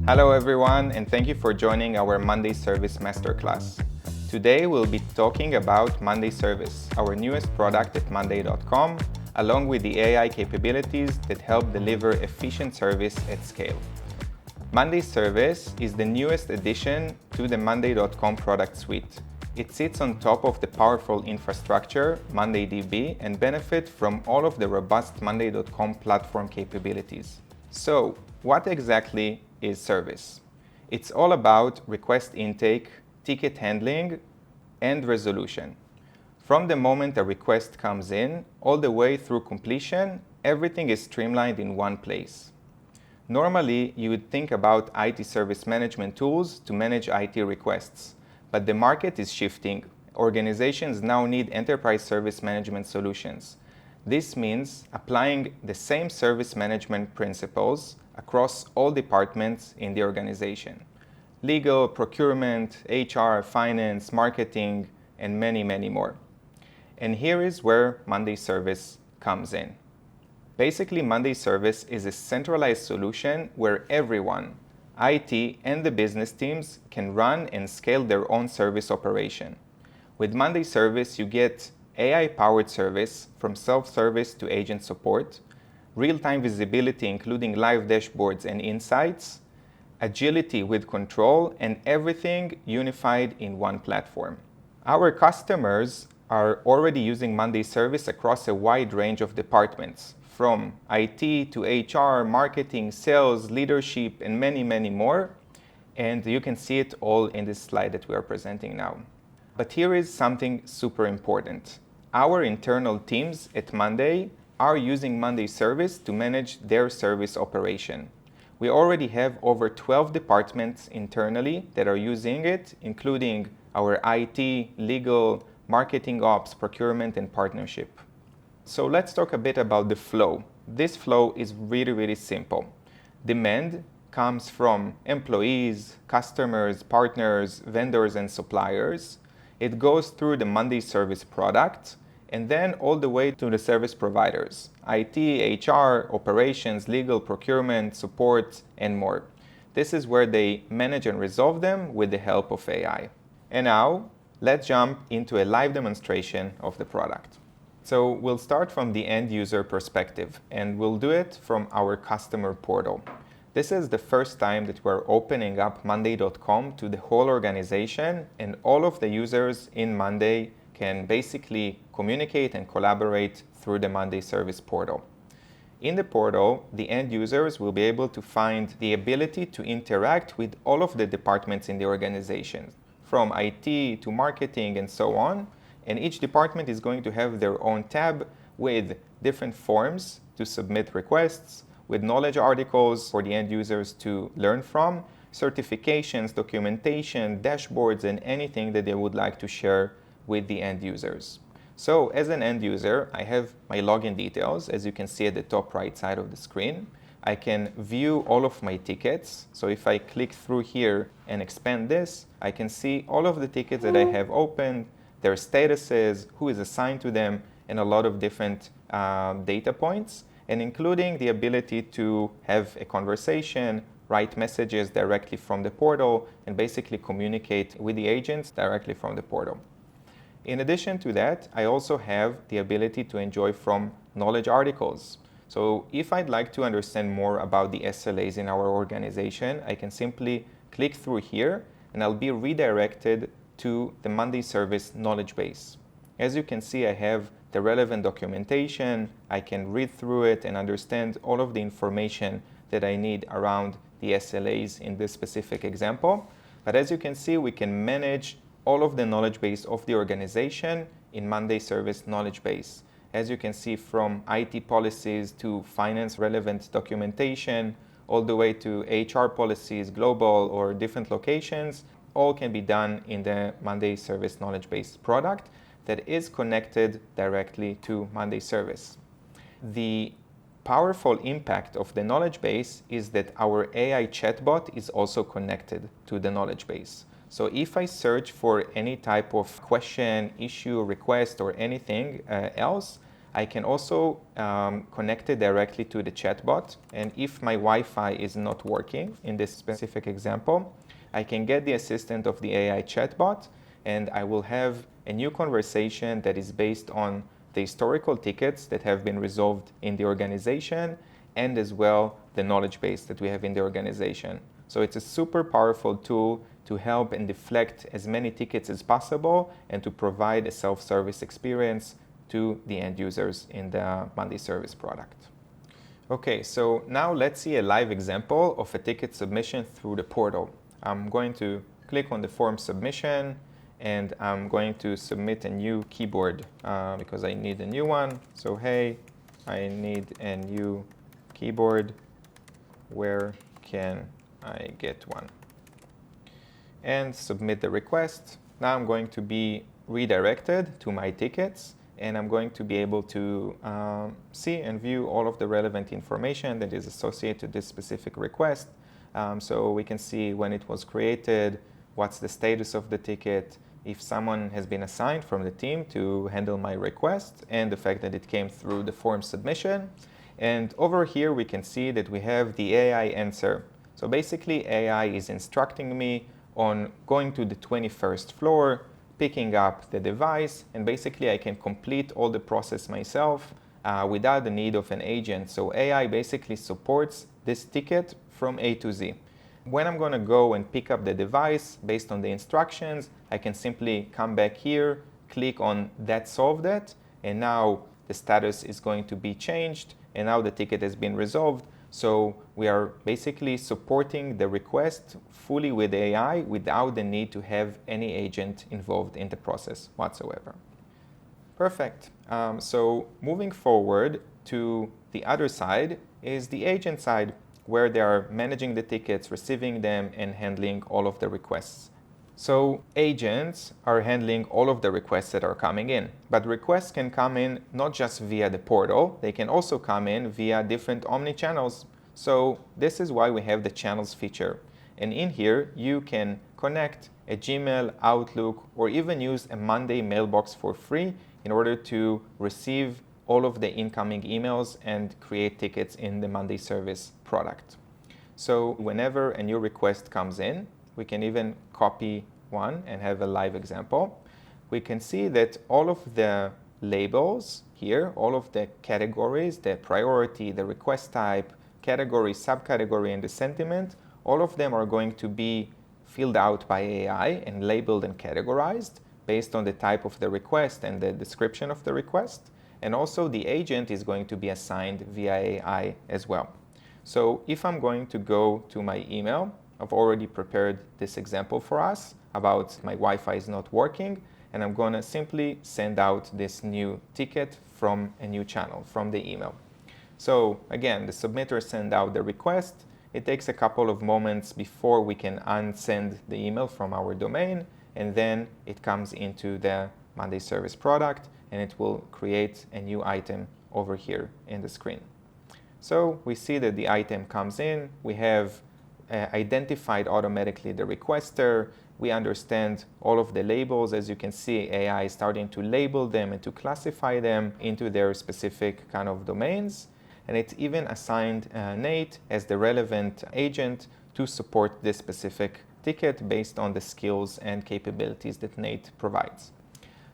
Hello everyone, and thank you for joining our Monday Service Masterclass. Today we'll be talking about Monday Service, our newest product at monday.com, along with the AI capabilities that help deliver efficient service at scale. Monday Service is the newest addition to the monday.com product suite. It sits on top of the powerful infrastructure, MondayDB, and benefits from all of the robust monday.com platform capabilities. So, what exactly is service? It's all about request intake, ticket handling, and resolution. From the moment a request comes in, all the way through completion, everything is streamlined in one place. Normally, you would think about IT service management tools to manage IT requests, but the market is shifting. Organizations now need enterprise service management solutions. This means applying the same service management principles across all departments in the organization: legal, procurement, HR, finance, marketing, and many, many more. And here is where Monday Service comes in. Basically, Monday Service is a centralized solution where everyone, IT and the business teams, can run and scale their own service operation. With Monday Service, you get AI-powered service from self-service to agent support, real-time visibility including live dashboards and insights, agility with control, and everything unified in one platform. Our customers are already using Monday Service across a wide range of departments, from IT to HR, marketing, sales, leadership, and many, many more. And you can see it all in this slide that we are presenting now. But here is something super important. Our internal teams at Monday are using Monday Service to manage their service operation. We already have over 12 departments internally that are using it, including our IT, legal, marketing ops, procurement, and partnership. So let's talk a bit about the flow. This flow is really simple. Demand comes from employees, customers, partners, vendors, and suppliers. It goes through the Monday Service product, and then all the way to the service providers: IT, HR, operations, legal, procurement, support, and more. This is where they manage and resolve them with the help of AI. And now, let's jump into a live demonstration of the product. So we'll start from the end user perspective, and we'll do it from our customer portal. This is the first time that we're opening up monday.com to the whole organization, and all of the users in Monday can basically communicate and collaborate through the Monday Service portal. In the portal, the end users will be able to find the ability to interact with all of the departments in the organization, from IT to marketing and so on. And each department is going to have their own tab with different forms to submit requests, with knowledge articles for the end users to learn from, certifications, documentation, dashboards, and anything that they would like to share with the end users. So as an end user, I have my login details, as you can see at the top right side of the screen. I can view all of my tickets. So if I click through here and expand this, I can see all of the tickets that I have opened, their statuses, who is assigned to them, and a lot of different data points, and including the ability to have a conversation, write messages directly from the portal, and basically communicate with the agents directly from the portal. In addition to that, I also have the ability to enjoy from knowledge articles. So if I'd like to understand more about the SLAs in our organization, I can simply click through here, and I'll be redirected to the Monday Service knowledge base. As you can see, I have the relevant documentation. I can read through it and understand all of the information that I need around the SLAs in this specific example. But as you can see, we can manage all of the knowledge base of the organization in Monday Service knowledge base. As you can see, from IT policies to finance relevant documentation, all the way to HR policies, global or different locations, all can be done in the Monday Service knowledge base product that is connected directly to Monday Service. The powerful impact of the knowledge base is that our AI chatbot is also connected to the knowledge base. So if I search for any type of question, issue, request, or anything else, I can also connect it directly to the chatbot. And if my Wi-Fi is not working in this specific example, I can get the assistant of the AI chatbot, and I will have a new conversation that is based on the historical tickets that have been resolved in the organization, and as well the knowledge base that we have in the organization. So it's a super powerful tool to help and deflect as many tickets as possible and to provide a self-service experience to the end users in the Monday Service product. Okay, so now let's see a live example of a ticket submission through the portal. I'm going to click on the form submission, and I'm going to submit a new keyboard because I need a new one. So hey, I need a new keyboard. Where can I get one? And submit the request. Now I'm going to be redirected to my tickets, and I'm going to be able to see and view all of the relevant information that is associated to this specific request. So we can see when it was created, what's the status of the ticket, if someone has been assigned from the team to handle my request, and the fact that it came through the form submission. And over here we can see that we have the AI answer. So basically AI is instructing me on going to the 21st floor, picking up the device, and basically I can complete all the process myself without the need of an agent. So AI basically supports this ticket from A to Z. When I'm going to go and pick up the device based on the instructions, I can simply come back here, click on that solved it, and now the status is going to be changed, and now the ticket has been resolved. So we are basically supporting the request fully with AI without the need to have any agent involved in the process whatsoever. Perfect. So moving forward to the other side is the agent side, where they are managing the tickets, receiving them, and handling all of the requests. So agents are handling all of the requests that are coming in, but requests can come in not just via the portal, they can also come in via different omni-channels. So this is why we have the channels feature. And in here, you can connect a Gmail, Outlook, or even use a Monday mailbox for free in order to receive all of the incoming emails and create tickets in the Monday Service product. So whenever a new request comes in, we can even copy one and have a live example. We can see that all of the labels here, all of the categories, the priority, the request type, category, subcategory, and the sentiment, all of them are going to be filled out by AI and labeled and categorized based on the type of the request and the description of the request. And also the agent is going to be assigned via AI as well. So if I'm going to go to my email, I've already prepared this example for us about my Wi-Fi is not working, and I'm going to simply send out this new ticket from a new channel, from the email. So again, the submitter sends out the request. It takes a couple of moments before we can unsend the email from our domain, and then it comes into the Monday Service product, and it will create a new item over here in the screen. So we see that the item comes in. We have identified automatically the requester. We understand all of the labels. As you can see, AI is starting to label them and to classify them into their specific kind of domains. And it's even assigned Nate as the relevant agent to support this specific ticket based on the skills and capabilities that Nate provides.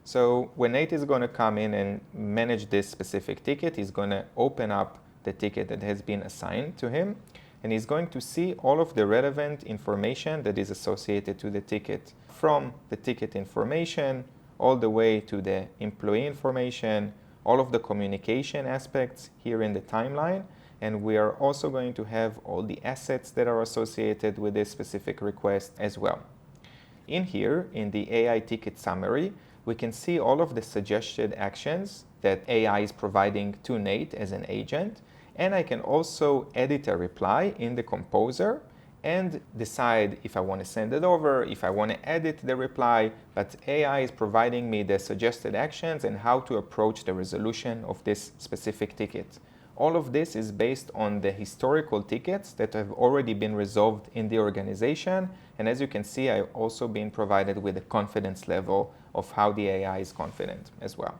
So when Nate is going to come in and manage this specific ticket, he's going to open up the ticket that has been assigned to him, and he's going to see all of the relevant information that is associated to the ticket, from the ticket information all the way to the employee information, all of the communication aspects here in the timeline, and we are also going to have all the assets that are associated with this specific request as well. In here, in the AI ticket summary, we can see all of the suggested actions that AI is providing to Nate as an agent, and I can also edit a reply in the composer and decide if I want to send it over, if I want to edit the reply, but AI is providing me the suggested actions and how to approach the resolution of this specific ticket. All of this is based on the historical tickets that have already been resolved in the organization, and as you can see, I've also been provided with a confidence level of how the AI is confident as well.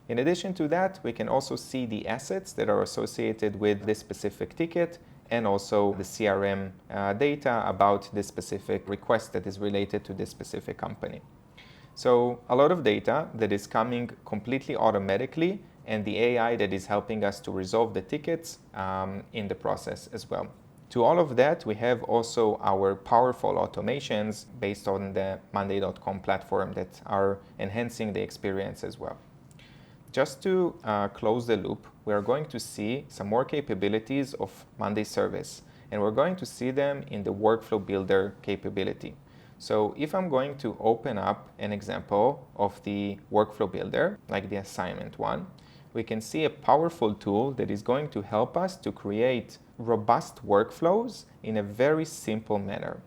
In addition to that, we can also see the assets that are associated with this specific ticket and also the CRM data about this specific request that is related to this specific company. So a lot of data that is coming completely automatically, and the AI that is helping us to resolve the tickets in the process as well. To all of that, we have also our powerful automations based on the monday.com platform that are enhancing the experience as well. Just to close the loop, we are going to see some more capabilities of Monday Service, and we're going to see them in the Workflow Builder capability. So if I'm going to open up an example of the Workflow Builder, like the assignment one, we can see a powerful tool that is going to help us to create robust workflows in a very simple manner.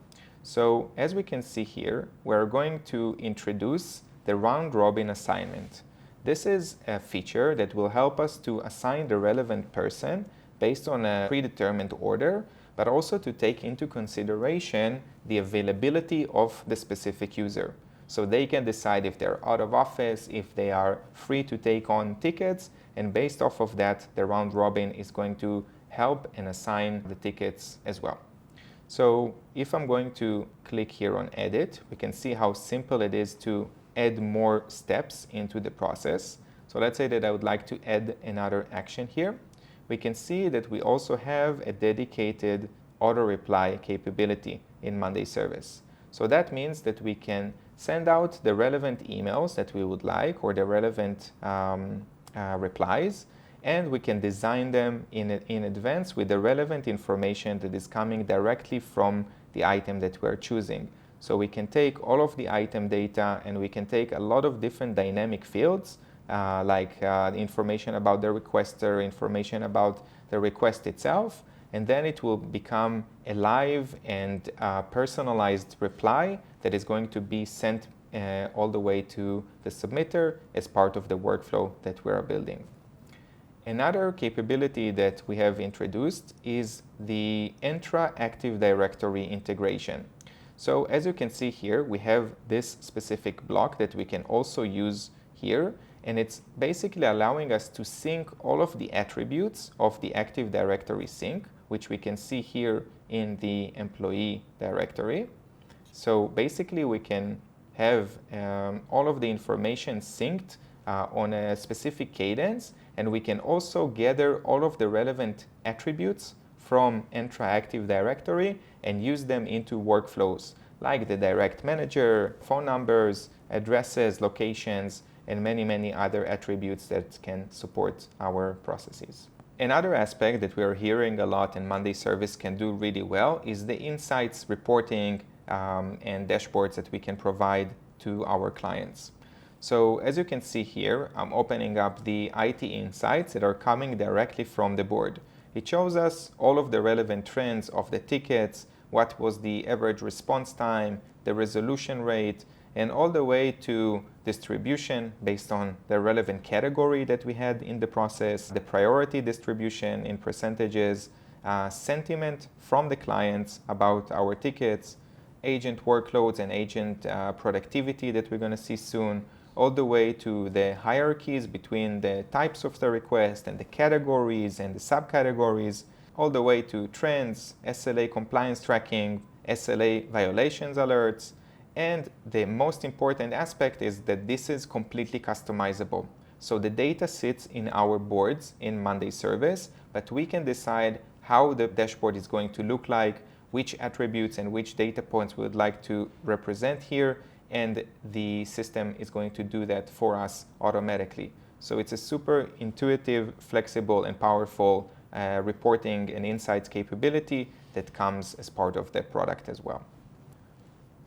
So as we can see here, we're going to introduce the round-robin assignment. This is a feature that will help us to assign the relevant person based on a predetermined order, but also to take into consideration the availability of the specific user. So they can decide if they're out of office, if they are free to take on tickets, and based off of that, the round robin is going to help and assign the tickets as well. So if I'm going to click here on edit, we can see how simple it is to add more steps into the process. So let's say that I would like to add another action here. We can see that we also have a dedicated auto reply capability in Monday Service. So that means that we can send out the relevant emails that we would like, or the relevant replies, and we can design them in advance with the relevant information that is coming directly from the item that we're choosing. So we can take all of the item data, and we can take a lot of different dynamic fields, like information about the requester, information about the request itself, and then it will become a live and personalized reply that is going to be sent all the way to the submitter as part of the workflow that we are building. Another capability that we have introduced is the Entra Active Directory integration. So as you can see here, we have this specific block that we can also use here, and it's basically allowing us to sync all of the attributes of the Active Directory sync, which we can see here in the employee directory. So basically we can have all of the information synced on a specific cadence, and we can also gather all of the relevant attributes from Entra Active Directory and use them into workflows like the direct manager, phone numbers, addresses, locations, and many other attributes that can support our processes. Another aspect that we are hearing a lot and Monday Service can do really well is the insights reporting and dashboards that we can provide to our clients. So as you can see here, I'm opening up the IT insights that are coming directly from the board. It shows us all of the relevant trends of the tickets, what was the average response time, the resolution rate, and all the way to distribution based on the relevant category that we had in the process, the priority distribution in percentages, sentiment from the clients about our tickets, agent workloads and agent productivity that we're going to see soon, all the way to the hierarchies between the types of the request and the categories and the subcategories, all the way to trends, SLA compliance tracking, SLA violations alerts. And the most important aspect is that this is completely customizable. So the data sits in our boards in Monday Service, but we can decide how the dashboard is going to look like, which attributes and which data points we would like to represent here, and the system is going to do that for us automatically. So it's a super intuitive, flexible, and powerful reporting and insights capability that comes as part of the product as well.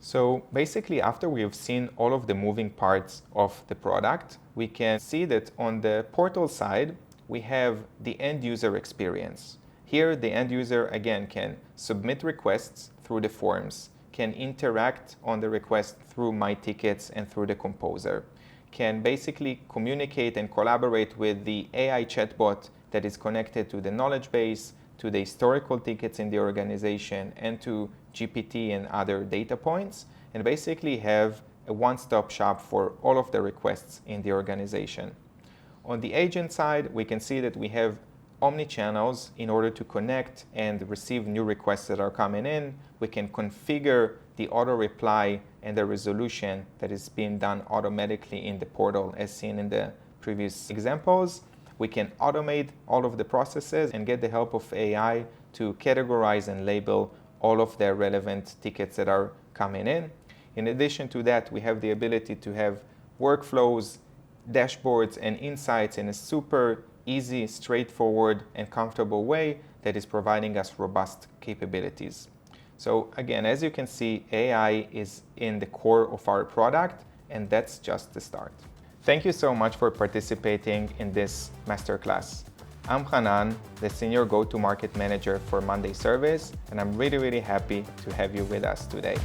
So basically, after we have seen all of the moving parts of the product, we can see that on the portal side, we have the end user experience. Here, the end user, again, can submit requests through the forms, can interact on the request through My Tickets and through the Composer, can basically communicate and collaborate with the AI chatbot that is connected to the knowledge base, to the historical tickets in the organization, and to GPT and other data points, and basically have a one-stop shop for all of the requests in the organization. On the agent side, we can see that we have omni-channels in order to connect and receive new requests that are coming in. We can configure the auto reply and the resolution that is being done automatically in the portal as seen in the previous examples. We can automate all of the processes and get the help of AI to categorize and label all of the relevant tickets that are coming in. In addition to that, we have the ability to have workflows, dashboards, and insights in a super easy, straightforward, and comfortable way that is providing us robust capabilities. So again, as you can see, AI is in the core of our product, and that's just the start. Thank you so much for participating in this masterclass. I'm Hanan, the Senior Go-to-Market Manager for Monday Service, and I'm really happy to have you with us today.